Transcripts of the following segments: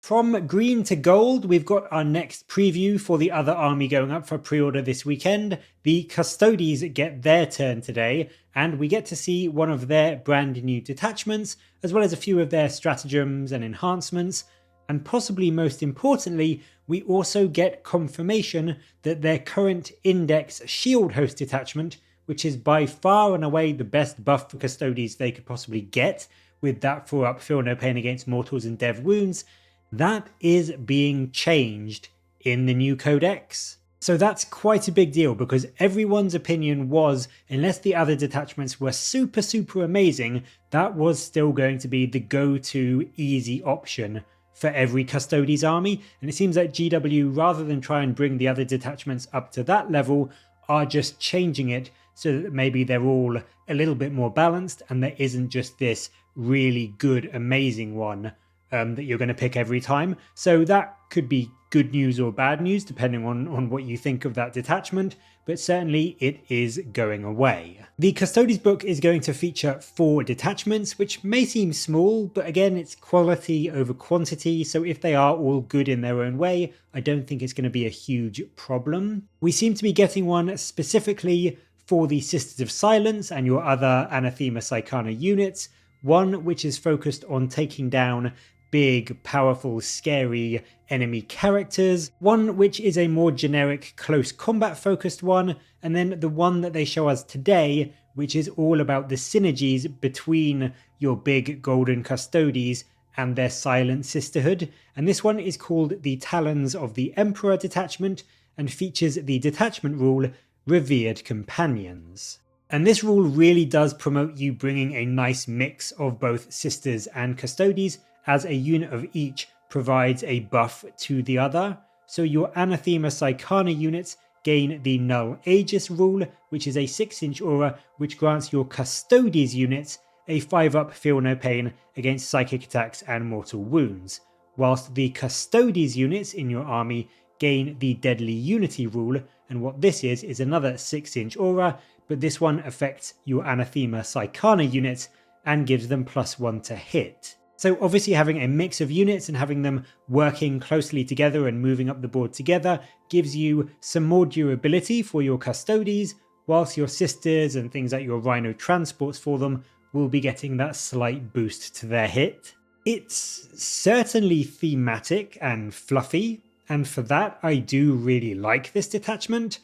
From green to gold, we've got our next preview for the other army going up for pre-order this weekend. The Custodes get their turn today, and we get to see one of their brand new detachments, as well as a few of their stratagems and enhancements. And possibly most importantly, we also get confirmation that their current Index Shield Host Detachment, which is by far and away the best buff for Custodes they could possibly get, with that 4-up Feel No Pain against mortals and dev wounds, that is being changed in the new Codex. So that's quite a big deal, because everyone's opinion was, unless the other detachments were super amazing, that was still going to be the go-to easy option for every Custodes army. And it seems like GW, rather than try and bring the other detachments up to that level, are just changing it so that maybe they're all a little bit more balanced and there isn't just this really good, amazing one that you're going to pick every time. So that could be good news or bad news depending on what you think of that detachment, but certainly it is going away. The Custodes book is going to feature 4 detachments, which may seem small, but again, it's quality over quantity, so if they are all good in their own way, I don't think it's going to be a huge problem. We seem to be getting one specifically for the Sisters of Silence and your other Anathema Psychana units, one which is focused on taking down big, powerful, scary enemy characters, one which is a more generic close combat focused one, and then the one that they show us today, which is all about the synergies between your big golden Custodes and their silent sisterhood. And this one is called the Talons of the Emperor detachment and features the detachment rule Revered Companions. And this rule really does promote you bringing a nice mix of both sisters and Custodes, as a unit of each provides a buff to the other. So your Anathema Psychana units gain the Null Aegis rule, which is a 6-inch aura which grants your Custodes units a 5-up Feel No Pain against psychic attacks and mortal wounds, whilst the Custodes units in your army gain the Deadly Unity rule, and what this is another 6-inch aura, but this one affects your Anathema Psychana units and gives them +1 to hit. So obviously having a mix of units and having them working closely together and moving up the board together gives you some more durability for your Custodes, whilst your sisters and things like your Rhino transports for them will be getting that slight boost to their hit. It's certainly thematic and fluffy, and for that I do really like this detachment.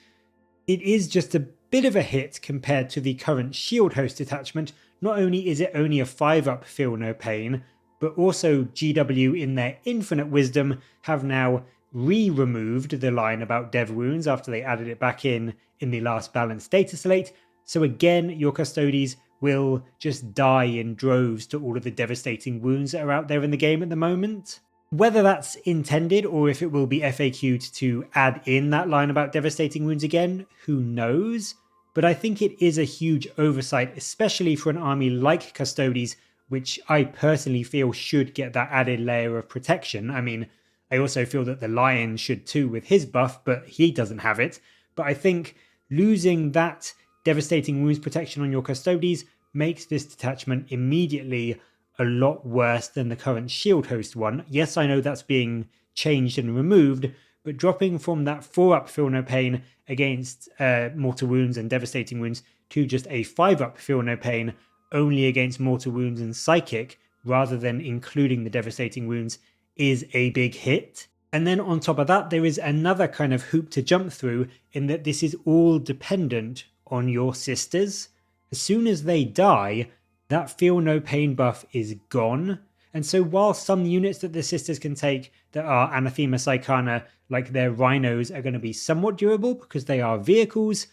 It is just a bit of a hit compared to the current Shield Host detachment. Not only is it only a 5-up Feel No Pain, but also GW in their infinite wisdom have now removed the line about dev wounds after they added it back in the last balanced data slate. So again, your Custodes will just die in droves to all of the devastating wounds that are out there in the game at the moment. Whether that's intended or if it will be FAQ'd to add in that line about devastating wounds again, who knows? But I think it is a huge oversight, especially for an army like Custodes, which I personally feel should get that added layer of protection. I mean, I also feel that the Lion should too with his buff, but he doesn't have it. But I think losing that devastating wounds protection on your Custodes makes this detachment immediately a lot worse than the current Shield Host one. Yes, I know that's being changed and removed, but dropping from that 4-up Feel No Pain against mortal wounds and devastating wounds to just a 5-up Feel No Pain only against mortal wounds and psychic, rather than including the devastating wounds, is a big hit. And then on top of that, there is another kind of hoop to jump through, in that this is all dependent on your sisters. As soon as they die, that Feel No Pain buff is gone. And so while some units that the sisters can take that are Anathema Psychana, like their Rhinos, are going to be somewhat durable because they are vehicles,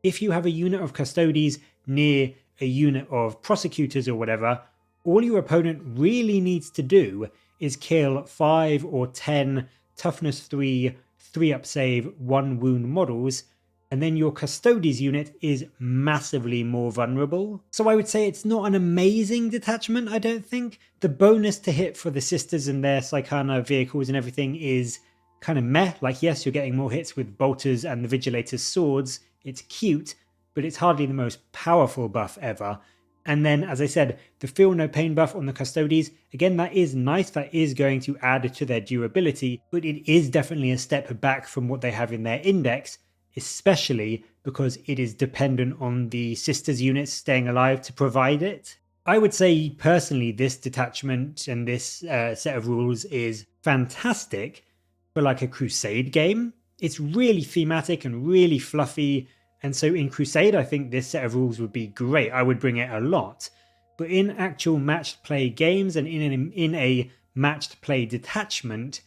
if you have a unit of Custodes near a unit of prosecutors or whatever, all your opponent really needs to do is kill 5 or 10 toughness 3, 3-up save, 1 wound models, and then your Custodes unit is massively more vulnerable. So I would say it's not an amazing detachment, I don't think. The bonus to hit for the sisters and their Psychana vehicles and everything is kind of meh. Like, yes, you're getting more hits with bolters and the Vigilator's swords, it's cute, but it's hardly the most powerful buff ever. And then, as I said, the Feel No Pain buff on the Custodes, again, that is nice, that is going to add to their durability, but it is definitely a step back from what they have in their index, especially because it is dependent on the sisters units staying alive to provide it. I would say personally this detachment and this set of rules is fantastic for like a Crusade game. It's really thematic and really fluffy, and so in Crusade I think this set of rules would be great. I would bring it a lot. But in actual matched play games and in a matched play detachment,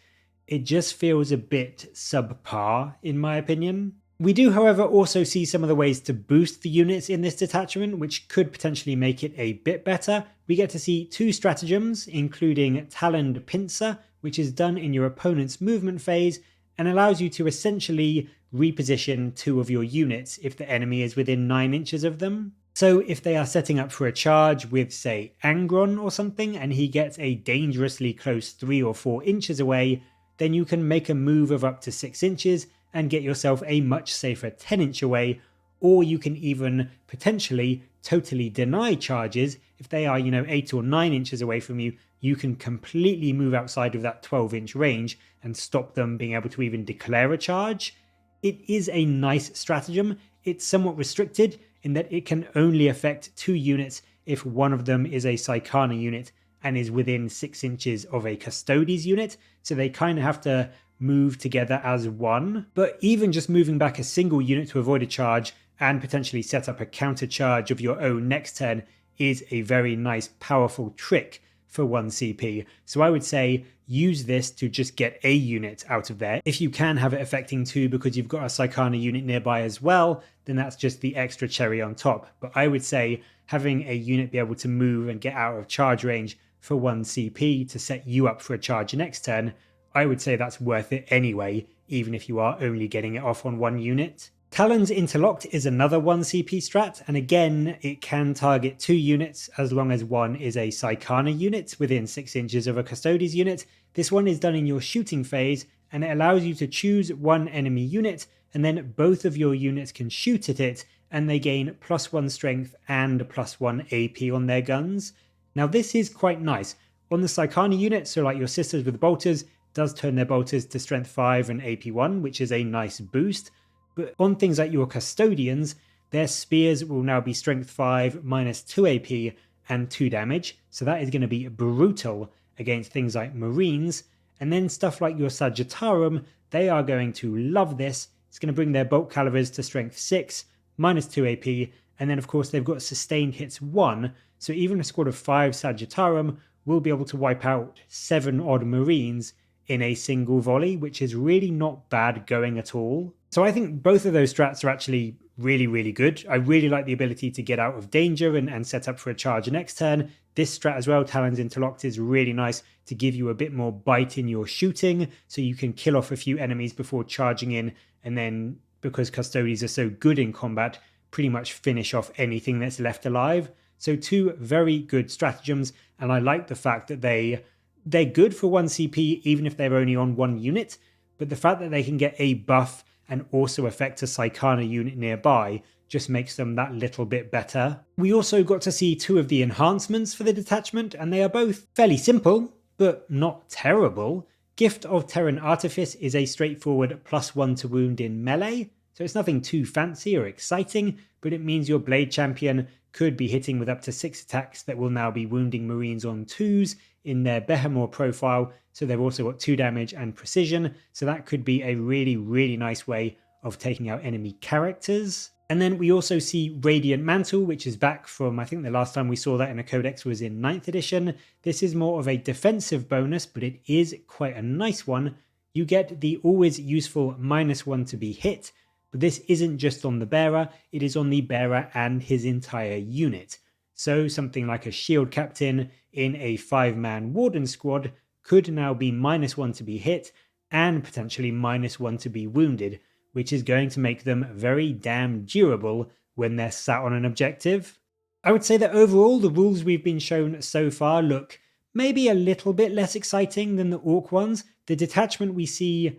it just feels a bit subpar in my opinion. We do, however, also see some of the ways to boost the units in this detachment, which could potentially make it a bit better. We get to see 2 stratagems, including Taloned Pincer, which is done in your opponent's movement phase and allows you to essentially reposition 2 of your units if the enemy is within 9 inches of them. So if they are setting up for a charge with, say, Angron or something, and he gets a dangerously close 3 or 4 inches away, then you can make a move of up to 6 inches and get yourself a much safer 10-inch away, or you can even potentially totally deny charges. If they are, 8 or 9 inches away from you, you can completely move outside of that 12-inch range and stop them being able to even declare a charge. It is a nice stratagem. It's somewhat restricted in that it can only affect 2 units if one of them is a Psykana unit and is within 6 inches of a Custodes unit, so they kind of have to move together as one. But even just moving back a single unit to avoid a charge and potentially set up a counter charge of your own next turn is a very nice powerful trick for 1 CP. So I would say use this to just get a unit out of there. If you can have it affecting 2 because you've got a Psykana unit nearby as well, then that's just the extra cherry on top. But I would say having a unit be able to move and get out of charge range for 1 CP to set you up for a charge next turn, I would say that's worth it anyway, even if you are only getting it off on 1 unit. Talons Interlocked is another 1 CP strat, and again, it can target 2 units as long as one is a Psykana unit within 6 inches of a Custodes unit. This one is done in your shooting phase, and it allows you to choose 1 enemy unit, and then both of your units can shoot at it, and they gain +1 strength and +1 AP on their guns. Now this is quite nice. On the Psykana unit, so like your sisters with bolters, does turn their bolters to strength 5 and AP 1, which is a nice boost. But on things like your Custodians, their spears will now be strength 5 minus 2 AP and 2 damage, so that is going to be brutal against things like Marines. And then stuff like your Sagittarum, they are going to love this. It's going to bring their bolt calibers to strength 6 minus 2 AP, and then of course they've got sustained hits 1, so even a squad of 5 Sagittarum will be able to wipe out 7 odd Marines in a single volley, which is really not bad going at all. So I think both of those strats are actually really, really good. I really like the ability to get out of danger and set up for a charge next turn. This strat as well, Talons Interlocked, is really nice to give you a bit more bite in your shooting, so you can kill off a few enemies before charging in, and then, because Custodes are so good in combat, pretty much finish off anything that's left alive. So 2 very good stratagems, and I like the fact that they're good for 1 CP even if they're only on 1 unit, but the fact that they can get a buff and also affect a Psykana unit nearby just makes them that little bit better. We also got to see 2 of the enhancements for the detachment, and they are both fairly simple, but not terrible. Gift of Terran Artifice is a straightforward +1 to wound in melee, so it's nothing too fancy or exciting, but it means your Blade Champion could be hitting with up to 6 attacks that will now be wounding Marines on 2s in their Behemoth profile, so they've also got 2 damage and precision, so that could be a really, really nice way of taking out enemy characters. And then we also see Radiant Mantle, which is back from, I think the last time we saw that in a Codex was in 9th edition. This is more of a defensive bonus, but it is quite a nice one. You get the always useful -1 to be hit, but this isn't just on the bearer, it is on the bearer and his entire unit. So something like a shield captain in a 5-man warden squad could now be -1 to be hit and potentially -1 to be wounded, which is going to make them very damn durable when they're sat on an objective. I would say that overall the rules we've been shown so far look maybe a little bit less exciting than the Orc ones. The detachment we see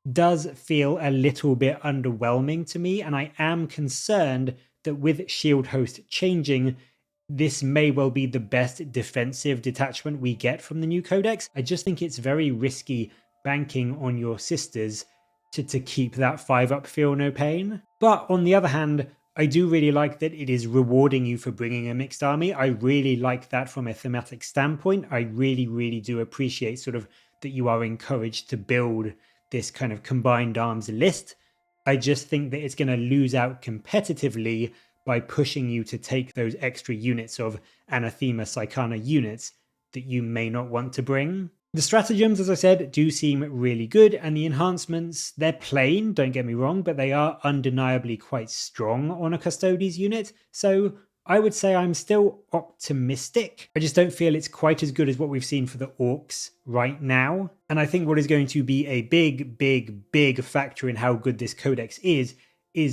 does feel a little bit underwhelming to me, and I am concerned that with Shield Host changing, this may well be the best defensive detachment we get from the new Codex. I just think it's very risky banking on your sisters to keep that 5-up feel no pain. But on the other hand, I do really like that it is rewarding you for bringing a mixed army. I really like that from a thematic standpoint. I really do appreciate sort of that you are encouraged to build this kind of combined arms list. I just think that it's going to lose out competitively by pushing you to take those extra units of Anathema Psychana units that you may not want to bring. The stratagems, as I said, do seem really good, and the enhancements, they're plain, don't get me wrong, but they are undeniably quite strong on a Custodes unit, so I would say I'm still optimistic. I just don't feel it's quite as good as what we've seen for the Orcs right now, and I think what is going to be a big factor in how good this Codex is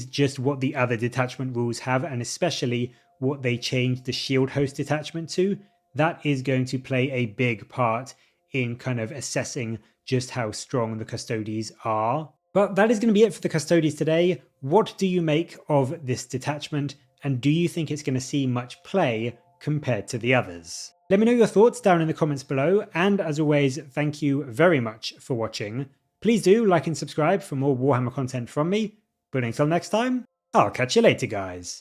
just what the other detachment rules have, and especially what they changed the Shield Host Detachment to. That is going to play a big part in kind of assessing just how strong the Custodes are. But that is going to be it for the Custodes today. What do you make of this detachment, and do you think it's going to see much play compared to the others? Let me know your thoughts down in the comments below, and as always, thank you very much for watching. Please do like and subscribe for more Warhammer content from me, but until next time, I'll catch you later, guys.